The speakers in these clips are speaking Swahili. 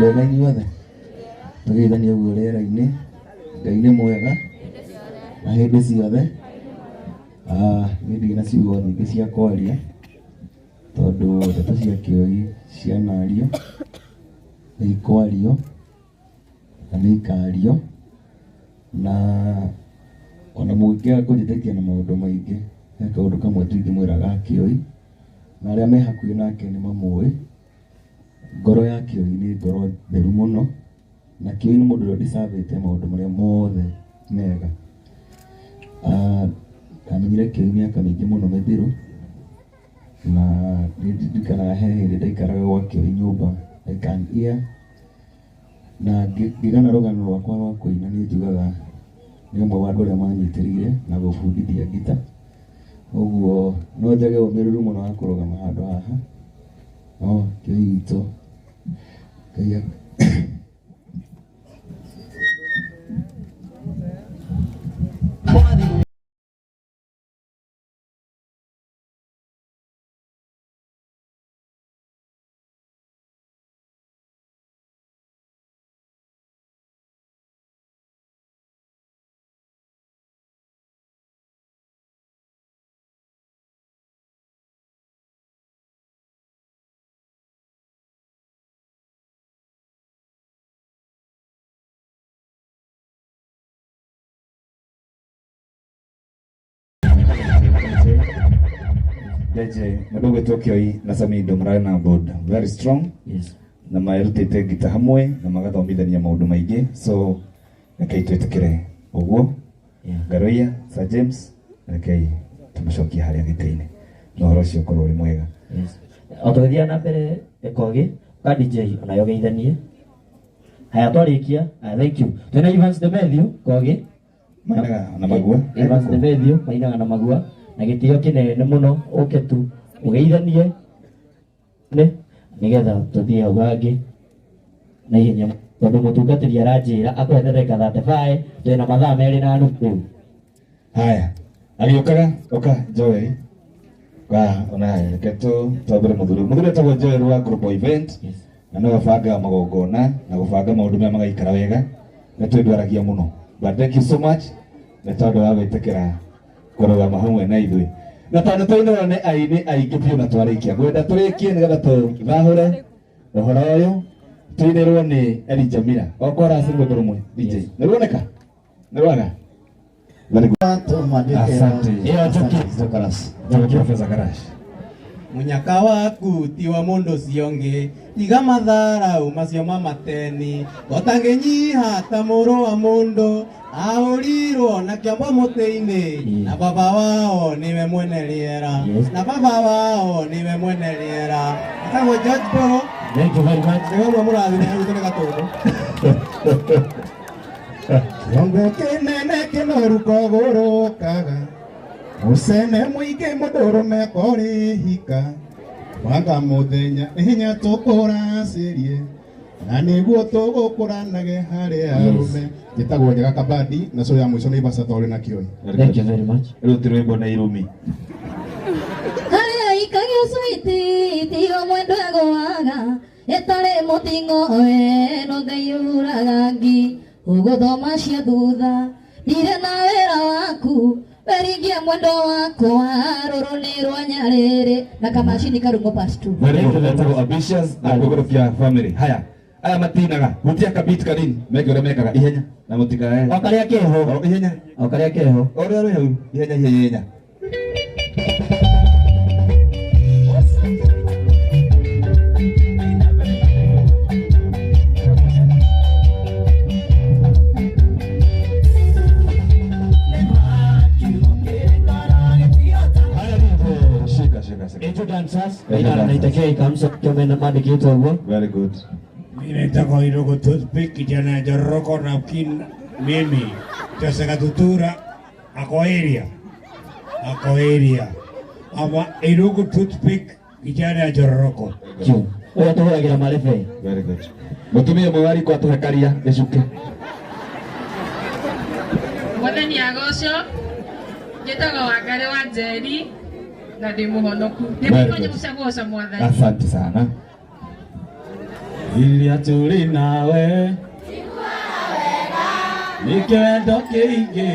Mwega inyuothe tũgeithanie ũguo rĩera-inĩ. Ngai nĩ mwega na hĩndĩ ciothe. Niĩ ndirĩ na ciugo nyingĩ cia kwaria tondũ ndeto cia Kĩoi cianario, nĩ ikwario na nĩ ikario, na ona mũngĩaga kũnjĩtĩkia na maũndũ maingĩ, he kaũndũ kamwe tu ingĩmwĩra ga Kĩoi, na arĩa me hakuhĩ nake nĩ mamũĩ. Ngoro ya Kĩoi nĩ ngoro theru mũno, na Kĩoi nĩ mũndũ ũrĩa ndicabĩte maũndũ marĩa mothe mega. Ndamenyire Kĩoi mĩaka mĩingĩ mũno mĩthiru, na ndirikanaga he hĩndĩ ndaikaraga gwa Kĩoi nyũmba ĩkangia, na ngĩgana rũgano rwakwa rwa kũina nĩ njugaga nĩ ũmwe wa andũ arĩa manyitĩrĩire na gũbundithia ngita. Ũguo no njage ũmĩrĩru mũno wa kũrũgama handũ haha, no Kĩoi witũ Ngai Deje madogo Kĩoi na Samido mararĩ na board very strong. Yes. Na marutĩte ngita hamwe na magathomithania maũndũ maingĩ, so rekei twĩtĩkĩre ũguo. Garoia Sir James rekei tũmacokie harĩa gĩtĩ-inĩ na ũhoro ũcio ũkorwo ũrĩ mwega. Otũgĩthiĩ na mbere Kogi ka DJ onayo geithanie. Haya twarĩkia. Thank you. Twĩna Evans Demethiũ Kogi mainaga na magua. Evans Demethiũ mainaga na magua na gĩtĩo kĩnene mũno ũke tu ũgeithanie nĩgetha tũthiĩ hau hangĩ na ihenya tondũ mũtungatĩri aranjĩra akwetereka 35 twĩna mathaa merĩ na nuthu. Haya agĩũkaga oka Joel ona reke twambĩre mũthuri etagwo Joel wa Global Event. Na no banga magongona na gũbanga maũndũ maya magaikara wega, nĩ twĩndwaragia mũno, but thank you so much nĩ tondũ wa gwĩtĩkĩra kũrũgama hamwe na ithuĩ. Na tondũ tũinũra nĩ aini aingĩ biũ na twarĩkia ngwenda tũrĩkie nĩgetha tũthahũre ũhoro ũyũ. Tũinĩrwo nĩ Elijah Mira okora rũrĩmbo rũmwe DJ nĩ ruoneka nĩ rwaga. Asante. Professor Karash. Munyaka waku ti wa mundu cionge iga mathara umacio mamateni gotangenyiha ta muru wa mundu aurirwo na kiambo muteini na baba wao niwe mwene riera na baba wao niwe mwene riera atago George Boro. Thank you very much. Ndio murathi ni utone gatogo Longo kinene kinoruko gurukaga Usene muige mudurume kori hika Waga muthenya hinya tukura sirie Na niguo tugukuranage hari arume Gitagwo Njega Kabadi na so ya mwisho ni Basatori na Kĩoi. Thank you very much. Ruti rwimbo na irumi Haya ikagio switi tiyo mwendo gwaga etare mutingo no ngaiuraga ngi uguthoma cia thutha ndire na wĩra waku Berigia mwendo wako rũrũ nĩ rwa Nyarĩrĩ na kamacini karungo past 2. Wetagwo Ambitious na kũgũrũkia family. Haya aya matinaga hutia kabit kanini meke ũrĩa mekaga ihenya na mũtikae Okarĩa kĩho ihenya okarĩa kĩho ũrĩa ũrĩ hau ihenya. dancers na itakia ikamsa kama mandikitwa huo. Very good. Mimi nataka idogo toothpick kijana Joroko na mimi tasaka tutura ako area ama idogo toothpick kijana Joroko juu oya tohora gira marefe. Very good. Mutumia mwari kwa tuhekaria esuke Mwathani agoco njĩtagwo Wangari wa Njeri na ndĩ mũhonoku. Nĩ mũkonye mũcagoca Mwathani. Asante sana. iria tũrĩ nawe nĩkĩo wendo kĩingĩ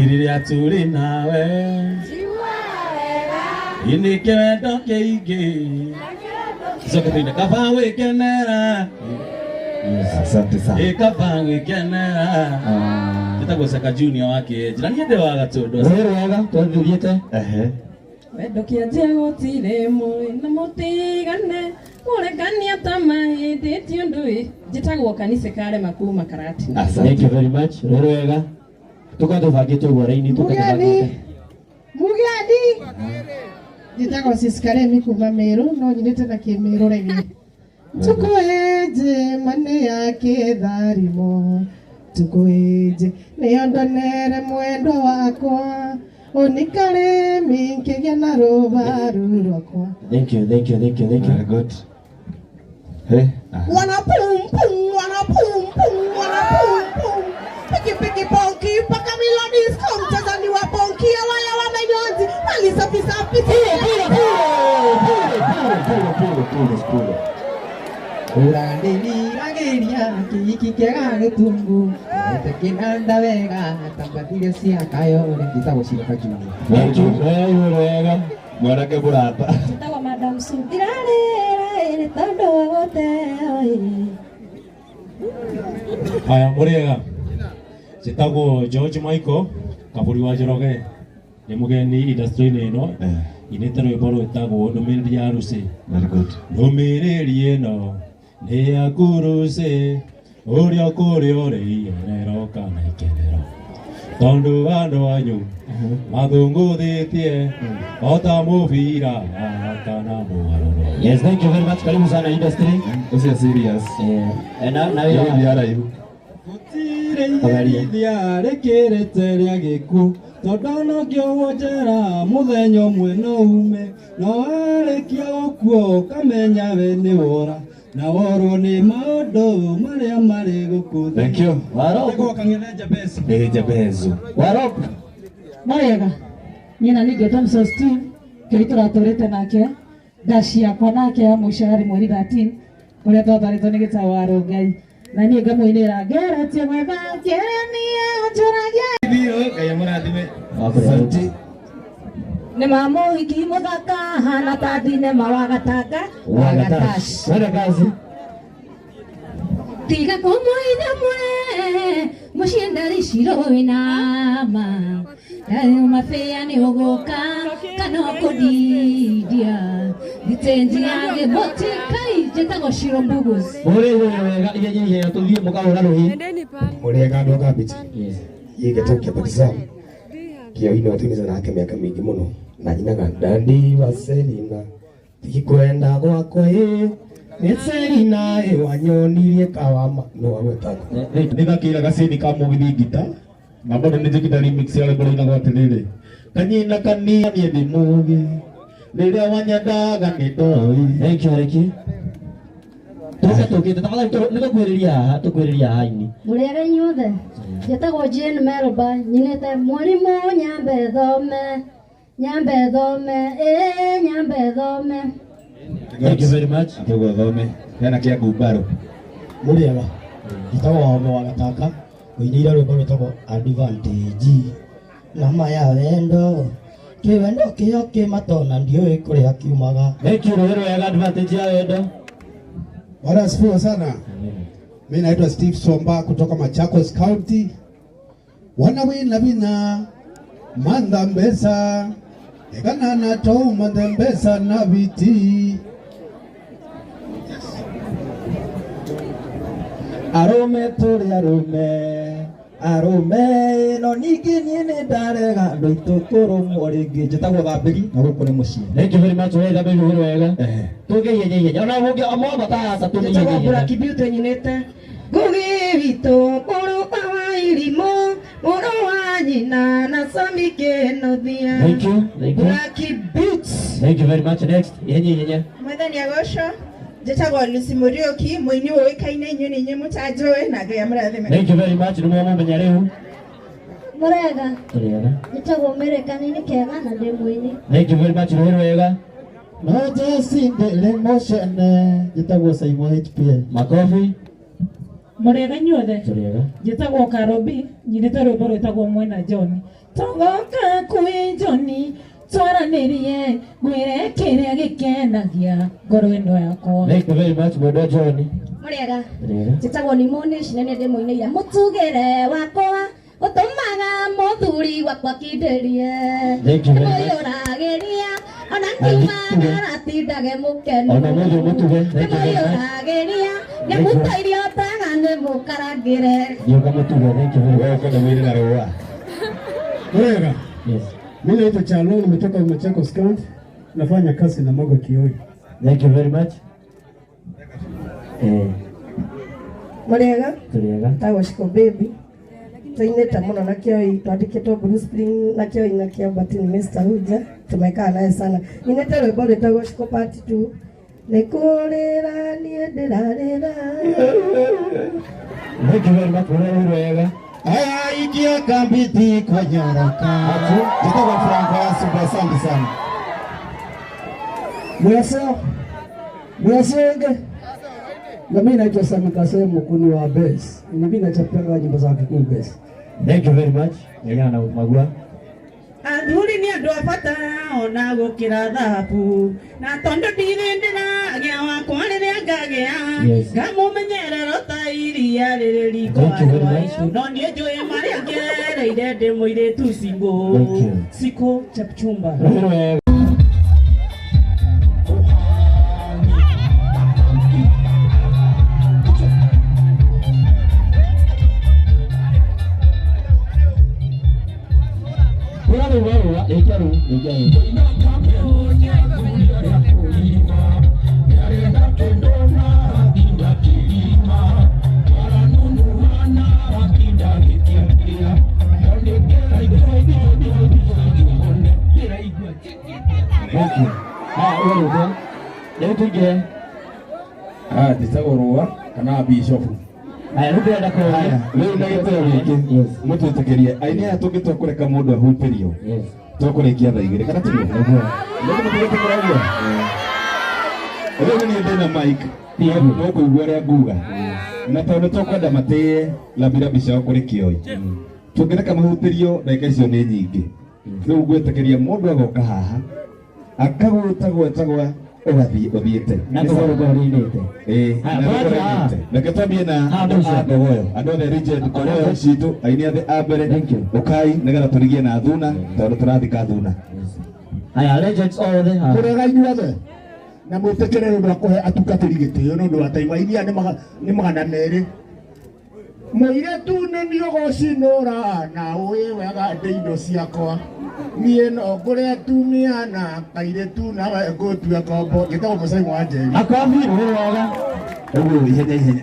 iria tũrĩ nawe nĩkĩo wendo kĩingĩ coka tũine kaba gwĩkenera Asante sana. kaba gwĩkenera Gĩtagwo Saka Junior wa Kĩenji na niĩ ndĩ wa Gatũndũ. Rũĩ rwega twathiĩte. Wendo kĩanjia gũtirĩ mũĩ na mũtigane mũrekania ta mahĩndĩtio ndũĩ. Njĩtagwo Kanise Karema kuma Karati. Thank you very much. Rũĩ rwega. Tũkorwo tũbangĩtwo ũguo-inĩ tũkatũbangĩte. Mugeni. Njĩtagwo Siskaremi kuma Meru no nyinĩte na Kĩmĩrũ regi. Tukuenje mane yake tharimo tukuenje nĩondonere mwendwa wakwa unikare minkĩgĩa na rũbaru rwakwa. Thank you. Very good. Hey. Wana pum pum, wana pum pum, wana pum pum. Piki piki ponki, paka milodis mchezaji wa ponki wala wa majonzi alisafi safi. Puro. Urandini rageria kiki kega gĩtungu tekinanda wega tambatire cia kayore Gĩtagwo Saka Junior. Thank you. Rũĩ rwega. Mwanake mũrata. Njĩtagwo Madam Su. Irarĩra tondũ gũteoi. Haya mũrĩega. Njĩtagwo George Michael Kaburi wa Njoroge. Nĩ mũgeni industry-inĩ ĩno. Inĩte rwĩmbo rwĩtagwo Ndũmĩrĩri ya Lucy. Very good. Ndũmĩrĩri ĩno nĩ ya Lucy ũrĩa kũrĩa ũrĩ ikenero kana ikenero. Tondũ andũ anyu mathũngũthĩtie ota mũbira kana mũgarũro. Yes, thank you very much. Karibu sana industry. Usia serious. Na wewe Ndiara hiyo. Gũtirĩ ithia rĩkĩrĩte rĩa gĩkuũ tondũ no kĩohwo njera mũthenya ũmwe no ume no warĩkia gũkua ũkamenya we nĩ wora na worwo nĩ maũndũ marĩa marĩ gũkũ. Thank you. Waroko kang'ethe Jabezu. Jabezu. Waroko. Mwega. Nyina nĩ Gĩtũmi Steve kĩrĩa tũratũrĩte nake ndaciakwa nake ya mũicarĩ mweri 13 ũrĩa twatwarĩtwo nĩ Gĩtaũ wa Rongai na niĩ ngamũinĩra ngeretie mwega kĩrĩa njũragia Biyo kaya mũrathime. Asante. Nĩ mamũhiki mũthaka hana ta thinema wa Gatanga wa Gatash. Wenda kazi. Tiga kũmũitha mwe mũciĩ ndarĩ ciro wĩnama mabĩa nĩ ũgũka kana ũkũndidia thitĩnji ya gĩbũtikai Njĩtagwo Shiro Mbugus. Mũrĩ wega ihenya tũthiĩ mũkahũra rũhi. Mũrĩega andũ a Gambit. Gĩtũmi kĩa baptism kĩo-inĩ watũmĩte nake mĩaka mĩingĩ mũno na nyinaga Dandi wa Selina tikwenda gwakwa nĩ Selina wanyonirie kawama no agwetagwo Nĩ thakĩra gacini ka mũgithingita na bado nĩ njĩkĩta remix ya rwĩmbo rũinagwo atĩrĩrĩ kanyina kania niĩ ndĩ mũgĩ rĩrĩa wanyendaga nĩ ndoĩ. Thank you Reki. Tũkĩte tafadhali tũkwĩrĩria haha ini. Mũrĩega inyuothe. Njĩtagwo Jane Meroba nyinĩte mwarimũ nyambe thome nyambe thome. Thank you very much. Atũgwo thome. Hena kĩa ngumbarũ. Mũrĩega gĩtagwo Wahome wa Gataka ũinĩire rwĩmbo rwĩtagwo Advantage na maya wendo kĩwendo kĩo kĩmatona ndiũĩ kũrĩa kiumaga. Thank you Rũĩ rwega Advantage ya wendo. Bwana asifiwe sana. Mimi naitwa Steve Somba kutoka Machakos County. Wana wina manda mbesa egana na tou manda mbesa na viti Arũme tũrĩ arũme no ningĩ niĩ nĩ ndarega andũ aitũ kũrũmwo rĩngĩ. Njĩtagwo Thambĩri na gũkũ nĩ mũciĩ. Thank you very much. Wewe Thambĩri Rũĩ rwega. Tũge ihenya. Ona mũngĩ amwe batata tũnĩ ihenya. Njĩtagwo Black Beauty nyinĩte ngũgĩ witũ mũrũ wa irimũ mũrũ wa nyina na Sami Kĩnũthia. Thank you. Black Beauty. Thank you very much. Next. Ihenya. Mwathani agocwo. Njĩtagwo Lucy Mũriũki mũini ũĩkaine inyuĩ nĩ inyuĩ mũtanjũĩ na Ngai amũrathime. Thank you very much. Nĩ mũmenya rĩu. Mũrega. Mũrega. Njĩtagwo Mĩrĩkanĩ nĩ kega na ndĩ mũini. Thank you very much. Rũĩ rwega. No just in the emotion jitagwo Saimo HPA. Makofi. Murega nyuothe. Turiega. Jitagwo Karobi, nyinite rwimbo rwitagwo Mwena John. Togoka kwi John, twaranirie gwire kiria gikenagia ngoro ino yakwa. Thank you very much Mwena John. Murega. Jitagwo ni Monish nene ndimoineire mutugire wakwa utumaga muthuri wakwa kinderie. Thank you very much. Moyorageria ona ngiuma ratindage mukenu. Ona moyo mutuge. Thank you very much. Moyorageria nyamutairio tagane mukaragire. Yoga mutuge. Thank you very much. Kwa mwili na roho. Murega. Yes. Mimi naitwa Chalo, nimetoka Machakos County. Nafanya kazi na Mogo Kioi. Thank you very much. Murega. Turiega. Tawashiko baby. Tuineta muno na Kioi, twandikitwo Blue Spring na Kioi na Kioi but ni Mr. Huja. Tumekaa naye sana. Ineta rwimbo rwitagwo part 2. Nikurira nie ndirarira. Thank you very much. Murega. Aya ikia kambiti kwa nyoroka. Jitagwo Franco Asuba, asante sana. Mwasenge. Na mimi naitwa Sami Kasemo kuni wa bass. Mimi nachapanga nyimbo za Kikuyu bass. Thank you very much. Nyana magua. Athuri ni andu abata ona gukira thahabu na tondo ndirindira gia wakwa riria ngagea ngamumenyerera ta iria riri riko no nie njui maria ngereire ndi muiritu Simbo Siko Chapchumba. Nditagorwa kana bishop. Aya rubenda ko haya. Leo ndagitero giki. Mututekerie. Aini atungitwa kureka mundu ahutirio. Yes. Tukurekia tha igiri kana tuyo. Ndio mutugetekera guo. Leo ni ndena mic. No kuigua ria nguga. Na tondu tukwenda matie labira bisha kuri Kioi. Tungireka mahutirio ndagika icio ni nyingi. Riu ngwetekeria mundu agoka haha. Akagwetagwa uthiite na ngororindite reke twambie na andu othe rigid kogoyo citu aini othe a mbere ukai nigetha turigie na thuna tondu turathika thuna. Aya legends othe Murega inyuothe na mwitikire ndu wa kuhe atungatiri gitio ndu wa taima iria ni magana meri. Muiretu ni niogocinura na uyi wega ndi indo ciakwa nie no ngure atumia na kairetu na we ngutua kombo gitagwo Musaimo wa Njeri. Akwambi wega uguo ihenya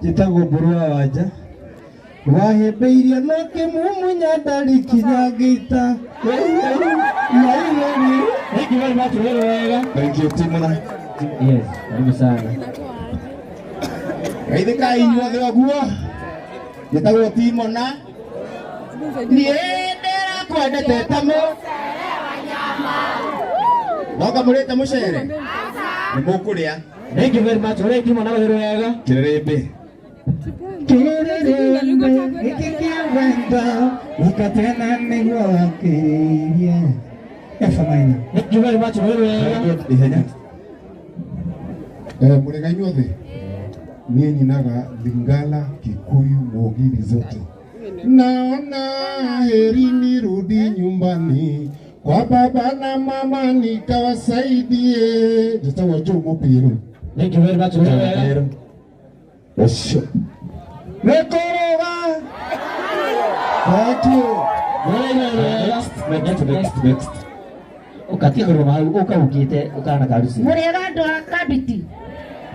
Jitagwo Mburua Wanja. Wahembeirie no kimumunya ndari kinyagita. Thank you very much. Wega. Thank you Timona. Yes, karibu sana. Gaithika inyuothe oguo gitagwo Timona. Nie kwendete tamo noka murite mucere ni mukuria. Thank you very much. Ore kimo na wega kirerembe ikikiwenda ukatena nigokirie efamaina. Thank you very much. Wega ihenya. Murega inyuothe nie nyinaga Lingala, Kikuyu, Mogiri zote. Naona heri nirudi nyumbani kwa baba na mama nikawasaidie. Jitagwo Jomo Piru. Thank you very much. Wega Osho Nekoroga. Thank you. Next. Ukatia ngoro ukawukite ukana karusi. Murega ndo akabiti.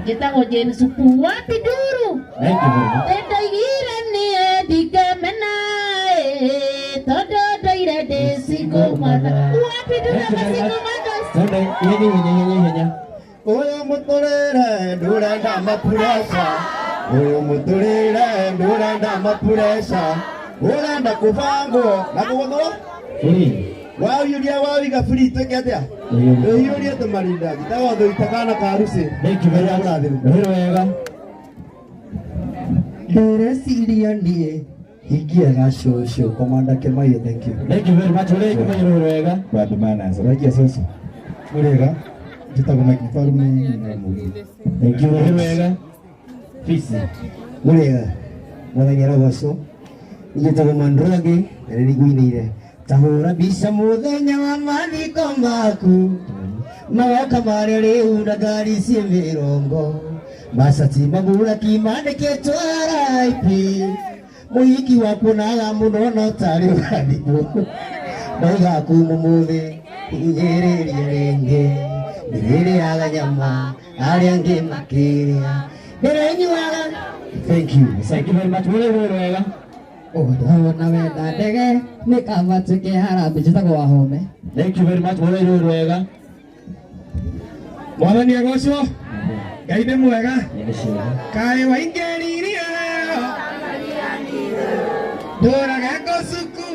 Jitagwo James Supu wapi duru. Thank you very much. Endaigire ni dikamena todo doire de single mother. Wapi duru na single mother. Tonde yenya. Oyo muturire ndurenda mapuresa. Oyo muturire ndurenda mapuresa. Urenda kuvangwo na kugothwo. Wauria wawiga free tweke atia. Ndĩiyũrie tũmarinda gitagwo thũitakana karuci. Thank you very much. Rwĩrũ wega. Ndĩreciria niĩ hingiaga cũcũ Commander Kĩmaĩ. Thank you. Thank you very much. Ũrĩa Kĩmaĩ rwĩrũ wega. Bad manners. Rakia cũcũ. Mũrĩega njĩtagwo Mike Mfarume na Mũgi. Thank you rwĩrũ wega. Fisi. Mũrĩega mwathani arogocwo. Njĩtagwo Mandrogi na nĩniguinĩire tahũra mbica mũthenya wa mathiko maku magoka marĩa rĩu na ngari ciĩ mĩrongo macati maguraki mandĩkĩtwo RIP mũhiki wakuonaga mũno no tarĩ ũrathimwo moiga kuma mũthĩ inyĩrĩria rĩngĩ ndĩrĩrĩaga nyama arĩa angĩ makĩrĩa ndĩrĩnyuaga. Thank you. Thank you very much. Rwĩrũ wega. Ndona wenda ndege nĩ kaba tũkĩharambĩ njĩtagwo Wahome. Thank you very much. Rwĩrũ wega. Mwathani agocwo. Ngai nĩ mwega. Kaĩ waingĩririe ndũraga ngũcuku